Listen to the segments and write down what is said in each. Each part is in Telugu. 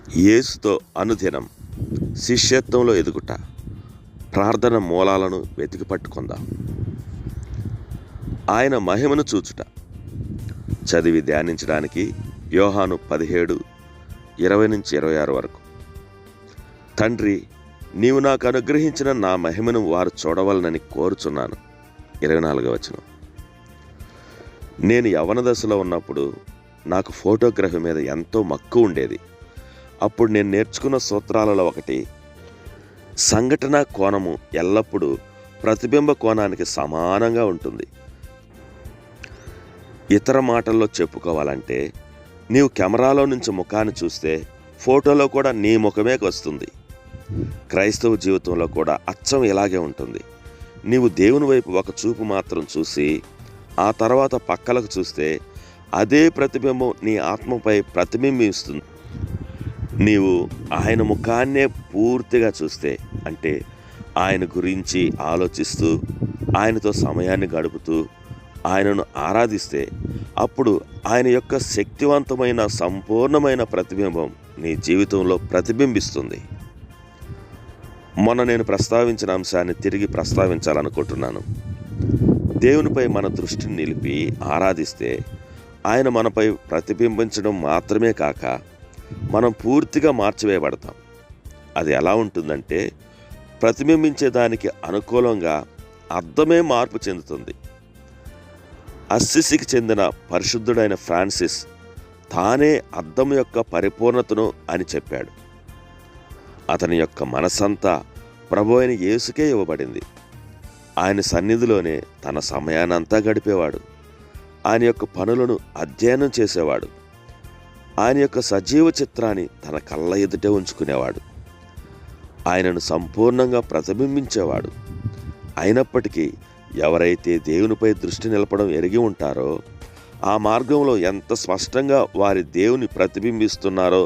యేసుతో అనుదినం శిష్యత్వంలో ఎదుగుట, ప్రార్థన మూలాలను వెతికి పట్టుకుందాం. ఆయన మహిమను చూచుట. చదివి ధ్యానించడానికి యోహాను 17:20-26 వరకు. తండ్రి, నీవు నాకు అనుగ్రహించిన నా మహిమను వారు చూడవలనని కోరుచున్నాను. 24వ వచనం. నేను యవ్వన దశలో ఉన్నప్పుడు నాకు ఫోటోగ్రఫీ మీద ఎంతో మక్కువ ఉండేది. అప్పుడు నేను నేర్చుకున్న సూత్రాలలో ఒకటి, సంఘటన కోణము ఎల్లప్పుడూ ప్రతిబింబ కోణానికి సమానంగా ఉంటుంది. ఇతర మాటల్లో చెప్పుకోవాలంటే, నీవు కెమెరాలో నుంచి ముఖాన్ని చూస్తే ఫోటోలో కూడా నీ ముఖమే వస్తుంది. క్రైస్తవ జీవితంలో కూడా అచ్చం ఇలాగే ఉంటుంది. నీవు దేవుని వైపు ఒక చూపు మాత్రం చూసి ఆ తర్వాత పక్కలకు చూస్తే అదే ప్రతిబింబం నీ ఆత్మపై ప్రతిబింబిస్తుంది. నీవు ఆయన ముఖాన్నే పూర్తిగా చూస్తే, అంటే ఆయన గురించి ఆలోచిస్తూ ఆయనతో సమయాన్ని గడుపుతూ ఆయనను ఆరాధిస్తే, అప్పుడు ఆయన యొక్క శక్తివంతమైన సంపూర్ణమైన ప్రతిబింబం నీ జీవితంలో ప్రతిబింబిస్తుంది. మొన్న నేను ప్రస్తావించిన అంశాన్ని తిరిగి ప్రస్తావించాలనుకుంటున్నాను. దేవునిపై మన దృష్టిని నిలిపి ఆరాధిస్తే ఆయన మనపై ప్రతిబింబించడం మాత్రమే కాక మనం పూర్తిగా మార్చివేయబడతాం. అది ఎలా ఉంటుందంటే, ప్రతిబింబించేదానికి అనుకూలంగా అద్దమే మార్పు చెందుతుంది. అస్సిసికి చెందిన పరిశుద్ధుడైన ఫ్రాన్సిస్ తానే అద్దం యొక్క పరిపూర్ణతను అని చెప్పాడు. అతని యొక్క మనసంతా ప్రభు అయిన యేసుకే ఇవ్వబడింది. ఆయన సన్నిధిలోనే తన సమయానంతా గడిపేవాడు. ఆయన యొక్క పనులను అధ్యయనం చేసేవాడు. ఆయన యొక్క సజీవ చిత్రాన్ని తన కళ్ళ ఎదుటే ఉంచుకునేవాడు. ఆయనను సంపూర్ణంగా ప్రతిబింబించేవాడు. అయినప్పటికీ ఎవరైతే దేవునిపై దృష్టి నిలపడం ఎరిగి ఉంటారో, ఆ మార్గంలో ఎంత స్పష్టంగా వారి దేవుని ప్రతిబింబిస్తున్నారో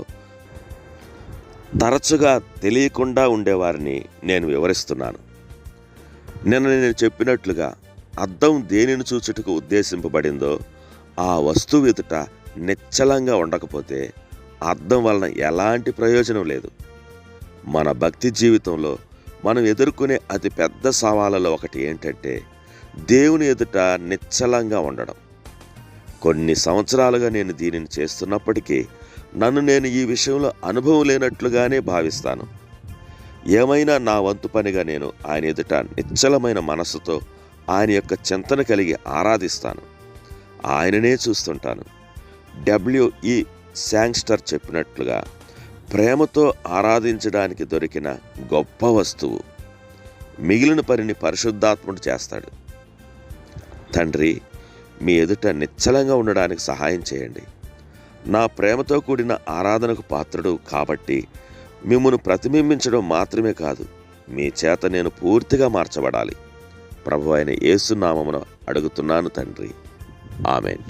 తరచుగా తెలియకుండా ఉండేవారిని నేను వివరిస్తున్నాను. నిన్న నేను చెప్పినట్లుగా అద్దం దేనిని చూచుటకు ఉద్దేశింపబడిందో ఆ వస్తువు ఎదుట నిశ్చలంగా ఉండకపోతే అద్దం వలన ఎలాంటి ప్రయోజనం లేదు. మన భక్తి జీవితంలో మనం ఎదుర్కొనే అతి పెద్ద సవాళ్ళలో ఒకటి ఏంటంటే, దేవుని ఎదుట నిశ్చలంగా ఉండడం. కొన్ని సంవత్సరాలుగా నేను దీనిని చేస్తున్నప్పటికీ నన్ను నేను ఈ విషయంలో అనుభవం లేనట్లుగానే భావిస్తాను. ఏమైనా నా వంతు పనిగా నేను ఆయన ఎదుట నిశ్చలమైన మనస్సుతో ఆయన యొక్క చింతన కలిగి ఆరాధిస్తాను. ఆయననే చూస్తుంటాను. W.E. శాంగ్స్టర్ చెప్పినట్లుగా, ప్రేమతో ఆరాధించడానికి దొరికిన గొప్ప వస్తువు మిగిలిన పనిని పరిశుద్ధాత్ముడు చేస్తాడు. తండ్రి, మీ ఎదుట నిశ్చలంగా ఉండడానికి సహాయం చేయండి. నా ప్రేమతో కూడిన ఆరాధనకు పాత్రుడు కాబట్టి మిమ్మును ప్రతిబింబించడం మాత్రమే కాదు, మీ చేత నేను పూర్తిగా మార్చబడాలి. ప్రభువైన యేసు నామమున అడుగుతున్నాను తండ్రి. ఆమేన్.